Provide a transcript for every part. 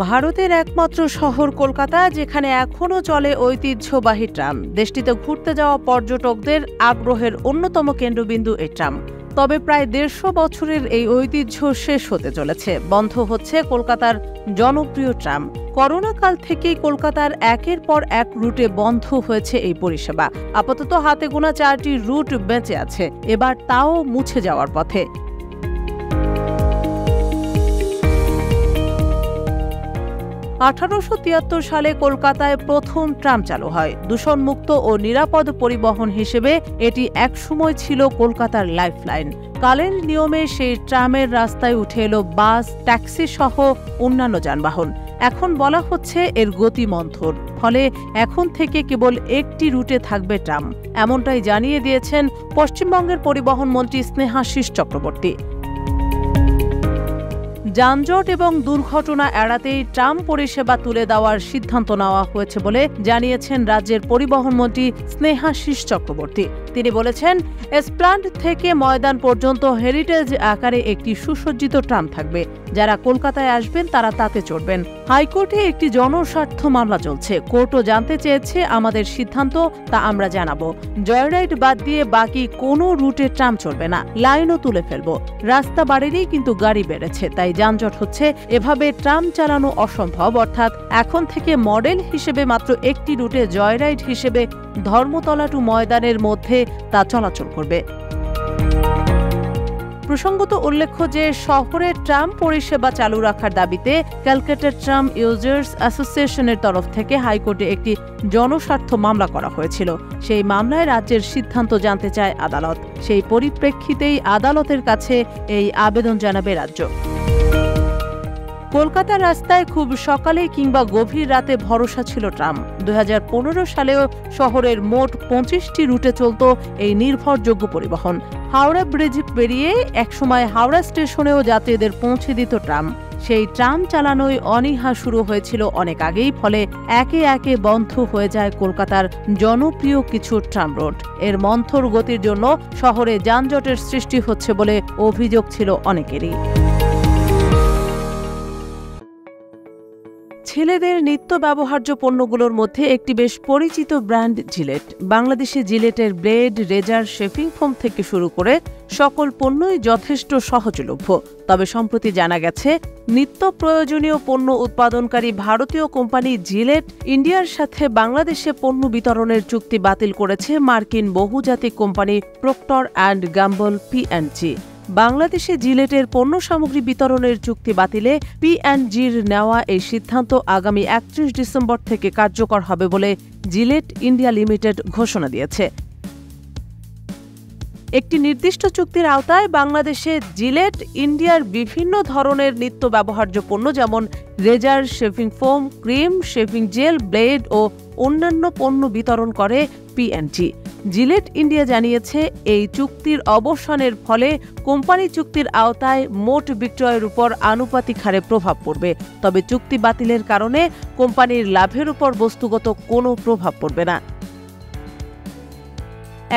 ভারতের একমাত্র শহর কলকাতা, যেখানে এখনও চলে ঐতিহ্যবাহী ট্রাম। দেশটিতে ঘুরতে যাওয়া পর্যটকদের আগ্রহের অন্যতম কেন্দ্রবিন্দু এই ট্রাম। তবে প্রায় ১৫০ বছরের এই ঐতিহ্য শেষ হতে চলেছে। বন্ধ হচ্ছে কলকাতার জনপ্রিয় ট্রাম। করোনাকাল থেকেই কলকাতার একের পর এক রুটে বন্ধ হয়েছে এই পরিষেবা। আপাতত হাতে গোনা ৪টি রুট বেঁচে আছে, এবার তাও মুছে যাওয়ার পথে। ১৮৭৩ সালে কলকাতায় প্রথম ট্রাম চালু হয়। দূষণমুক্ত ও নিরাপদ পরিবহন হিসেবে এটি একসময় ছিল কলকাতার লাইফলাইন। কালের নিয়মে সেই ট্রামের রাস্তায় উঠে এলো বাস, ট্যাক্সি সহ অন্যান্য যানবাহন। এখন বলা হচ্ছে এর গতি মন্থর, ফলে এখন থেকে কেবল একটি রুটে থাকবে ট্রাম। এমনটাই জানিয়ে দিয়েছেন পশ্চিমবঙ্গের পরিবহন মন্ত্রী স্নেহাশিস চক্রবর্তী। যানজট এবং দুর্ঘটনা এড়াতেই ট্রাম পরিষেবা তুলে দেওয়ার সিদ্ধান্ত নেওয়া হয়েছে বলে জানিয়েছেন রাজ্যের পরিবহন মন্ত্রী স্নেহাশিস চক্রবর্তী। তিনি বলেছেন, এসপ্ল্যানেড থেকে ময়দান পর্যন্ত হেরিটেজ আকারে একটি সুসজ্জিত ট্রাম থাকবে। যারা কলকাতায় আসবেন তারা তাতে চড়বেন। হাইকোর্টে একটি জনস্বার্থ মামলা চলছে। কোর্টও জানতে চেয়েছে আমাদের সিদ্ধান্ত, তা আমরা জানাবো। জয়রাইড বাদ দিয়ে বাকি কোনো রুটে ট্রাম চলবে না, লাইনও তুলে ফেলবো। রাস্তা বাড়েনি কিন্তু গাড়ি বেড়েছে, তাই যানজট হচ্ছে। এভাবে ট্রাম চালানো অসম্ভব। অর্থাৎ এখন থেকে মডেল হিসেবে মাত্র একটি রুটে জয়রাইড হিসেবে ধর্মতলা টু ময়দানের মধ্যে তা চলাচল করবে। প্রসঙ্গত উল্লেখ্য যে শহরে ট্রাম পরিষেবা চালু রাখার দাবিতে ক্যালকাটা ট্রাম ইউজার্স অ্যাসোসিয়েশনের তরফ থেকে হাইকোর্টে একটি জনস্বার্থ মামলা করা হয়েছিল। সেই মামলায় রাজ্যের সিদ্ধান্ত জানতে চায় আদালত। সেই পরিপ্রেক্ষিতেই আদালতের কাছে এই আবেদন জানাবে রাজ্য। কলকাতার রাস্তায় খুব সকালে কিংবা গভীর রাতে ভরসা ছিল ট্রাম। ২০১৫ সালেও শহরের মোট ২৫টি রুটে চলত এই নির্ভরযোগ্য পরিবহন। হাওড়া ব্রিজ পেরিয়ে একসময় হাওড়া স্টেশনেও যাত্রীদের পৌঁছে দিত ট্রাম। সেই ট্রাম চালানোয় অনীহা শুরু হয়েছিল অনেক আগেই, ফলে একে একে বন্ধ হয়ে যায় কলকাতার জনপ্রিয় কিছু ট্রাম রুট। এর মন্থর গতির জন্য শহরে যানজটের সৃষ্টি হচ্ছে বলে অভিযোগ ছিল অনেকেরই। ছেলেদের নিত্য ব্যবহার্য পণ্যগুলোর মধ্যে একটি বেশ পরিচিত ব্র্যান্ড জিলেট। বাংলাদেশে জিলেটের ব্লেড, রেজার, শেভিং ফোম থেকে শুরু করে সকল পণ্যই যথেষ্ট সহজলভ্য। তবে সম্প্রতি জানা গেছে, নিত্য প্রয়োজনীয় পণ্য উৎপাদনকারী ভারতীয় কোম্পানি জিলেট ইন্ডিয়ার সাথে বাংলাদেশে পণ্য বিতরণের চুক্তি বাতিল করেছে মার্কিন বহুজাতিক company Procter and gamble P&G। বাংলাদেশে জিলেটের পণ্য সামগ্রী বিতরণের চুক্তি বাতিলে P&G'র নেওয়া এই সিদ্ধান্ত আগামী ৩১ ডিসেম্বর থেকে কার্যকর হবে বলে জিলেট ইন্ডিয়া লিমিটেড ঘোষণা দিয়েছে। একটি নির্দিষ্ট চুক্তির আওতায় বাংলাদেশে জিলেট ইন্ডিয়ার বিভিন্ন ধরনের নিত্য ব্যবহার্য পণ্য যেমন razor, shaving foam, cream, shaving gel, blade ও অন্যান্য পণ্য বিতরণ করে P&G। জিলেট ইন্ডিয়া জানিয়েছে, এই চুক্তির অবসানের ফলে কোম্পানি চুক্তির আওতায় মোট বিক্রয়ের উপর আনুপাতিক হারে প্রভাব পড়বে। তবে চুক্তি বাতিলের কারণে কোম্পানির লাভের উপর বস্তুগত কোনো প্রভাব পড়বে না।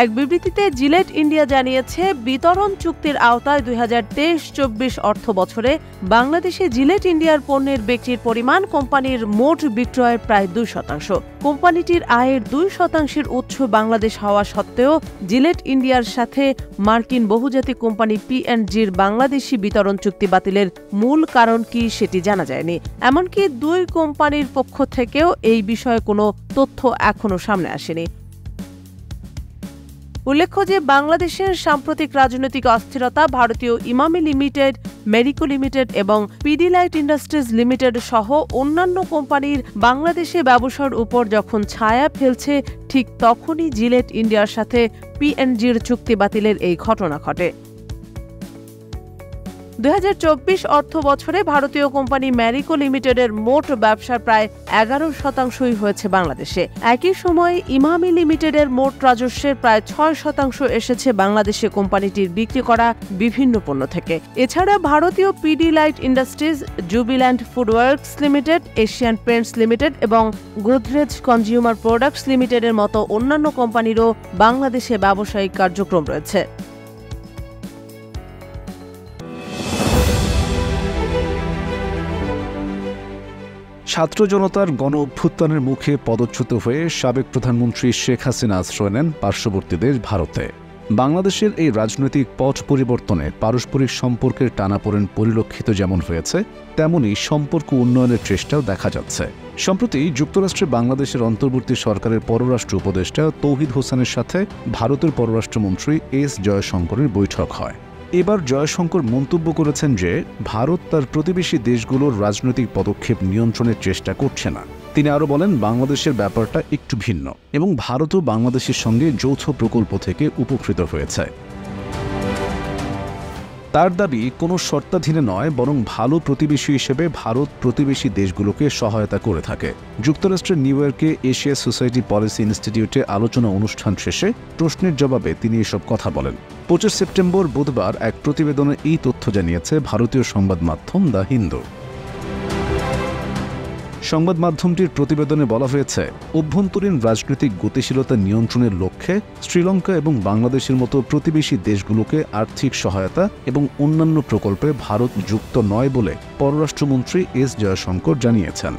এক বিবৃতিতে জিলেট ইন্ডিয়া জানিয়েছে, বিতরণ চুক্তির আওতায় ২০২৩-২৪ অর্থ বছরে বাংলাদেশে জিলেট ইন্ডিয়ার পণ্যের বিক্রির পরিমাণ কোম্পানির মোট বিক্রয়ের প্রায় ২%। কোম্পানিটির আয়ের ২% উৎস বাংলাদেশ হওয়া সত্ত্বেও জিলেট ইন্ডিয়ার সাথে মার্কিন বহুজাতিক কোম্পানি P&G'র বাংলাদেশি বিতরণ চুক্তি বাতিলের মূল কারণ কি সেটি জানা যায়নি। এমনকি দুই কোম্পানির পক্ষ থেকেও এই বিষয়ে কোনো তথ্য এখনো সামনে আসেনি। উল্লেখ্য যে বাংলাদেশের সাম্প্রতিক রাজনৈতিক অস্থিরতা ভারতীয় ইমামি লিমিটেড, মেরিকো লিমিটেড এবং পিডিলাইট ইন্ডাস্ট্রিজ লিমিটেড সহ অন্যান্য কোম্পানির বাংলাদেশে ব্যবসার উপর যখন ছায়া ফেলছে, ঠিক তখনই জিলেট ইন্ডিয়ার সাথে P&G'র চুক্তি বাতিলের এই ঘটনা ঘটে। ২০২৪ অর্থ বছরে ভারতীয় কোম্পানি মেরিকো লিমিটেডের মোট ব্যবসার প্রায় ১১% হয়েছে বাংলাদেশে। একই সময়ে ইমামি লিমিটেডের মোট রাজস্বের প্রায় ৬% এসেছে বাংলাদেশে কোম্পানিটির বিক্রি করা বিভিন্ন পণ্য থেকে। এছাড়া ভারতীয় Pidilite industries, Jubilant FoodWorks limited, Asian Paints limited এবং গোদরেজ কনজিউমার প্রোডাক্টস লিমিটেডের মতো অন্যান্য কোম্পানিরও বাংলাদেশে ব্যবসায়িক কার্যক্রম রয়েছে। ছাত্র জনতার গণ অভ্যুত্থানের মুখে পদচ্যুত হয়ে সাবেক প্রধানমন্ত্রী শেখ হাসিনা আশ্রয় নেন পার্শ্ববর্তী দেশ ভারতে। বাংলাদেশের এই রাজনৈতিক পট পরিবর্তনে পারস্পরিক সম্পর্কের টানাপোড়েন পরিলক্ষিত যেমন হয়েছে, তেমনি সম্পর্ক উন্নয়নের চেষ্টাও দেখা যাচ্ছে। সম্প্রতি যুক্তরাষ্ট্রে বাংলাদেশের অন্তর্বর্তী সরকারের পররাষ্ট্র উপদেষ্টা তৌহিদ হোসেনের সাথে ভারতের পররাষ্ট্রমন্ত্রী এস জয়শঙ্করের বৈঠক হয়। এবার জয়শঙ্কর মন্তব্য করেছেন যে ভারত তার প্রতিবেশী দেশগুলোর রাজনৈতিক পদক্ষেপ নিয়ন্ত্রণের চেষ্টা করছে না। তিনি আরও বলেন, বাংলাদেশের ব্যাপারটা একটু ভিন্ন এবং ভারতও বাংলাদেশের সঙ্গে যৌথ প্রকল্প থেকে উপকৃত হয়েছে। তার দাবি, কোনো শর্তাধীনে নয়, বরং ভালো প্রতিবেশী হিসেবে ভারত প্রতিবেশী দেশগুলোকে সহায়তা করে থাকে। যুক্তরাষ্ট্রের নিউ ইয়র্কে এশিয়া সোসাইটি পলিসি ইনস্টিটিউটে আলোচনা অনুষ্ঠান শেষে প্রশ্নের জবাবে তিনি এসব কথা বলেন। 25 সেপ্টেম্বর বুধবার এক প্রতিবেদনে এই তথ্য জানিয়েছে ভারতীয় সংবাদ মাধ্যম দ্য হিন্দু। সংবাদ মাধ্যমটির প্রতিবেদনে বলা হয়েছে, অভ্যন্তরীণ রাজনৈতিক গতিশীলতা নিয়ন্ত্রণের লক্ষ্যে শ্রীলঙ্কা এবং বাংলাদেশের মতো প্রতিবেশী দেশগুলোকে আর্থিক সহায়তা এবং অন্যান্য প্রকল্পে ভারত যুক্ত নয় বলে পররাষ্ট্রমন্ত্রী এস জয়শঙ্কর জানিয়েছেন।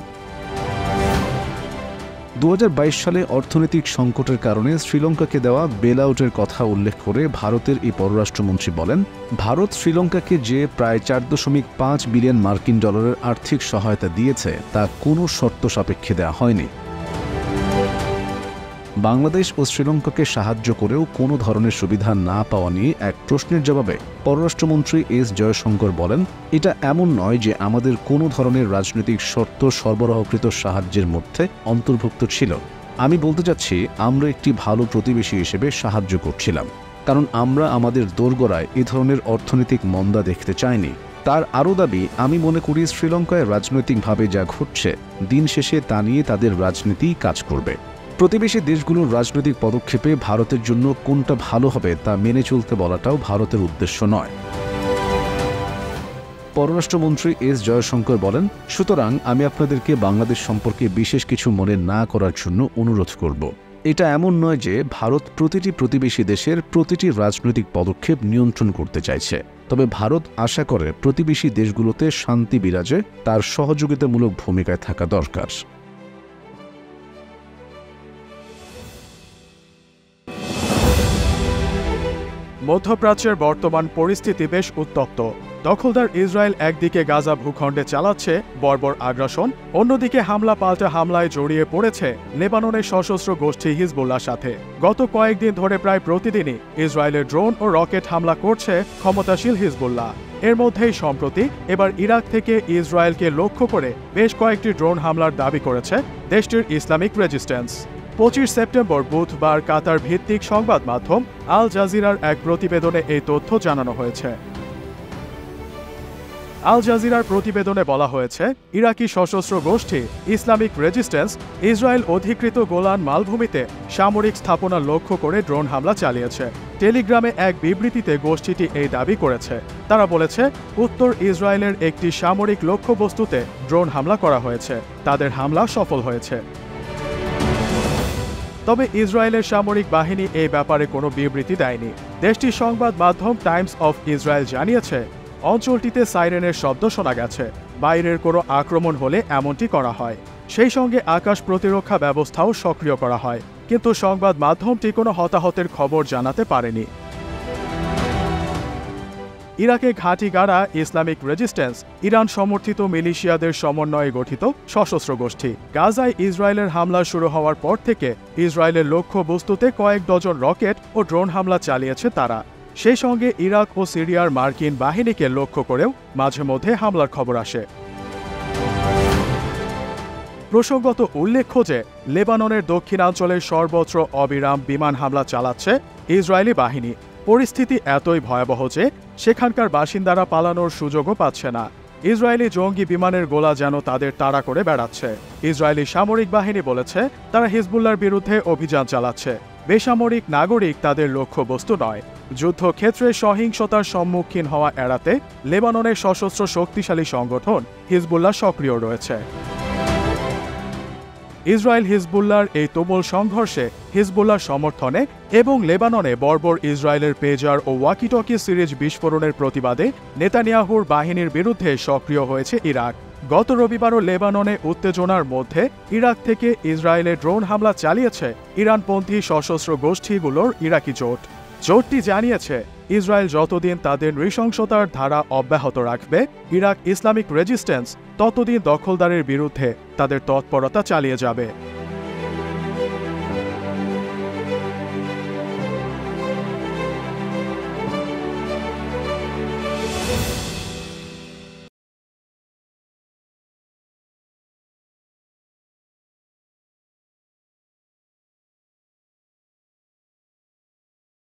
2022 সালে অর্থনৈতিক সংকটের কারণে শ্রীলঙ্কাকে দেওয়া বেল আউটের কথা উল্লেখ করে ভারতের এই পররাষ্ট্রমন্ত্রী বলেন, ভারত শ্রীলঙ্কাকে যে প্রায় 4.5 বিলিয়ন মার্কিন ডলারের আর্থিক সহায়তা দিয়েছে তা কোনো শর্ত সাপেক্ষে দেওয়া হয়নি। বাংলাদেশ ও শ্রীলঙ্কাকে সাহায্য করেও কোনো ধরনের সুবিধা না পাওয়া নিয়ে এক প্রশ্নের জবাবে পররাষ্ট্রমন্ত্রী এস জয়শঙ্কর বলেন, এটা এমন নয় যে আমাদের কোনো ধরনের রাজনৈতিক শর্ত সরবরাহকৃত সাহায্যের মধ্যে অন্তর্ভুক্ত ছিল। আমি বলতে চাচ্ছি, আমরা একটি ভালো প্রতিবেশী হিসেবে সাহায্য করছিলাম, কারণ আমরা আমাদের দোরগোড়ায় এ ধরনের অর্থনৈতিক মন্দা দেখতে চাইনি। তার আরও দাবি, আমি মনে করি শ্রীলঙ্কায় রাজনৈতিকভাবে যা ঘটছে দিন শেষে তা নিয়ে তাদের রাজনীতিই কাজ করবে। প্রতিবেশী দেশগুলোর রাজনৈতিক পদক্ষেপে ভারতের জন্য কোনটা ভালো হবে তা মেনে চলতে বলাটাও ভারতের উদ্দেশ্য নয়। পররাষ্ট্রমন্ত্রী এস জয়শঙ্কর বলেন, সুতরাং আমি আপনাদেরকে বাংলাদেশ সম্পর্কে বিশেষ কিছু মনে না করার জন্য অনুরোধ করব। এটা এমন নয় যে ভারত প্রতিটি প্রতিবেশী দেশের প্রতিটি রাজনৈতিক পদক্ষেপ নিয়ন্ত্রণ করতে চাইছে, তবে ভারত আশা করে প্রতিবেশী দেশগুলোতে শান্তি বিরাজে তার সহযোগিতামূলক ভূমিকায় থাকা দরকার। মধ্যপ্রাচ্যের বর্তমান পরিস্থিতি বেশ উত্তপ্ত। দখলদার ইসরায়েল একদিকে গাজা ভূখণ্ডে চালাচ্ছে বর্বর আগ্রাসন, অন্যদিকে হামলা পাল্টা হামলায় জড়িয়ে পড়েছে লেবাননের সশস্ত্র গোষ্ঠী হিজবুল্লাহর সাথে। গত কয়েকদিন ধরে প্রায় প্রতিদিনই ইসরায়েলের ড্রোন ও রকেট হামলা করছে ক্ষমতাশীল হিজবুল্লাহ। এর মধ্যেই সম্প্রতি এবার ইরাক থেকে ইসরায়েলকে লক্ষ্য করে বেশ কয়েকটি ড্রোন হামলার দাবি করেছে দেশটির ইসলামিক রেজিস্ট্যান্স। 25 সেপ্টেম্বর বুধবার কাতার ভিত্তিক সংবাদ মাধ্যম আল জাজিরার এক প্রতিবেদনে এই তথ্য জানানো হয়েছে। আল জাজিরার প্রতিবেদনে বলা হয়েছে, ইরাকি সশস্ত্র গোষ্ঠী ইসলামিক রেজিস্ট্যান্স ইসরায়েল অধিকৃত গোলান মালভূমিতে সামরিক স্থাপনা লক্ষ্য করে ড্রোন হামলা চালিয়েছে। টেলিগ্রামে এক বিবৃতিতে গোষ্ঠীটি এই দাবি করেছে। তারা বলেছে, উত্তর ইসরায়েলের একটি সামরিক লক্ষ্যবস্তুতে ড্রোন হামলা করা হয়েছে। তাদের হামলা সফল হয়েছে। তবে ইসরায়েলের সামরিক বাহিনী এই ব্যাপারে কোনো বিবৃতি দেয়নি। দেশটির সংবাদ মাধ্যম টাইমস অফ ইসরায়েল জানিয়েছে, অঞ্চলটিতে সাইরেনের শব্দ শোনা গেছে। বাইরের কোনো আক্রমণ হলে এমনটি করা হয়। সেই সঙ্গে আকাশ প্রতিরক্ষা ব্যবস্থাও সক্রিয় করা হয়, কিন্তু সংবাদ মাধ্যমটি কোনো হতাহতের খবর জানাতে পারেনি। ইরাকে ঘাঁটি গাড়া ইসলামিক রেজিস্ট্যান্স ইরান সমর্থিত মিলিশিয়াদের সমন্বয়ে গঠিত সশস্ত্র গোষ্ঠী। গাজায় ইসরায়েলের হামলা শুরু হওয়ার পর থেকে ইসরায়েলের লক্ষ্যবস্তুতে কয়েক ডজন রকেট ও ড্রোন হামলা চালিয়েছে তারা। সেই সঙ্গে ইরাক ও সিরিয়ার মার্কিন বাহিনীকে লক্ষ্য করেও মাঝে মধ্যে হামলার খবর আসে। প্রসঙ্গত উল্লেখ্য যে লেবাননের দক্ষিণাঞ্চলের সর্বত্র অবিরাম বিমান হামলা চালাচ্ছে ইসরায়েলি বাহিনী। পরিস্থিতি এতই ভয়াবহ যে সেখানকার বাসিন্দারা পালানোর সুযোগও পাচ্ছে না। ইসরায়েলি জঙ্গি বিমানের গোলা যেন তাদের তাড়া করে বেড়াচ্ছে। ইসরায়েলি সামরিক বাহিনী বলেছে, তারা হিজবুল্লাহর বিরুদ্ধে অভিযান চালাচ্ছে। বেসামরিক নাগরিক তাদের লক্ষ্যবস্তু নয়। যুদ্ধক্ষেত্রে সহিংসতার সম্মুখীন হওয়া এড়াতে লেবাননের সশস্ত্র শক্তিশালী সংগঠন হিজবুল্লাহ সক্রিয় রয়েছে। ইসরায়েল হিজবুল্লাহর এই তুমুল সংঘর্ষে হিজবুল্লাহ সমর্থনে এবং লেবাননে বর্বর ইসরায়েলের পেজার ও ওয়াকিটকি সিরিজ বিস্ফোরণের প্রতিবাদে নেতানিয়াহুর বাহিনীর বিরুদ্ধে সক্রিয় হয়েছে ইরাক। গত রবিবারও লেবাননে উত্তেজনার মধ্যে ইরাক থেকে ইসরায়েলে ড্রোন হামলা চালিয়েছে ইরানপন্থী সশস্ত্র গোষ্ঠীগুলোর ইরাকি জোট। জোটটি জানিয়েছে, ইসরায়েল যতদিন তাদের নৃশংসতার ধারা অব্যাহত রাখবে, ইরাক ইসলামিক রেজিস্ট্যান্স ততদিন দখলদারের বিরুদ্ধে তাদের তৎপরতা চালিয়ে যাবে।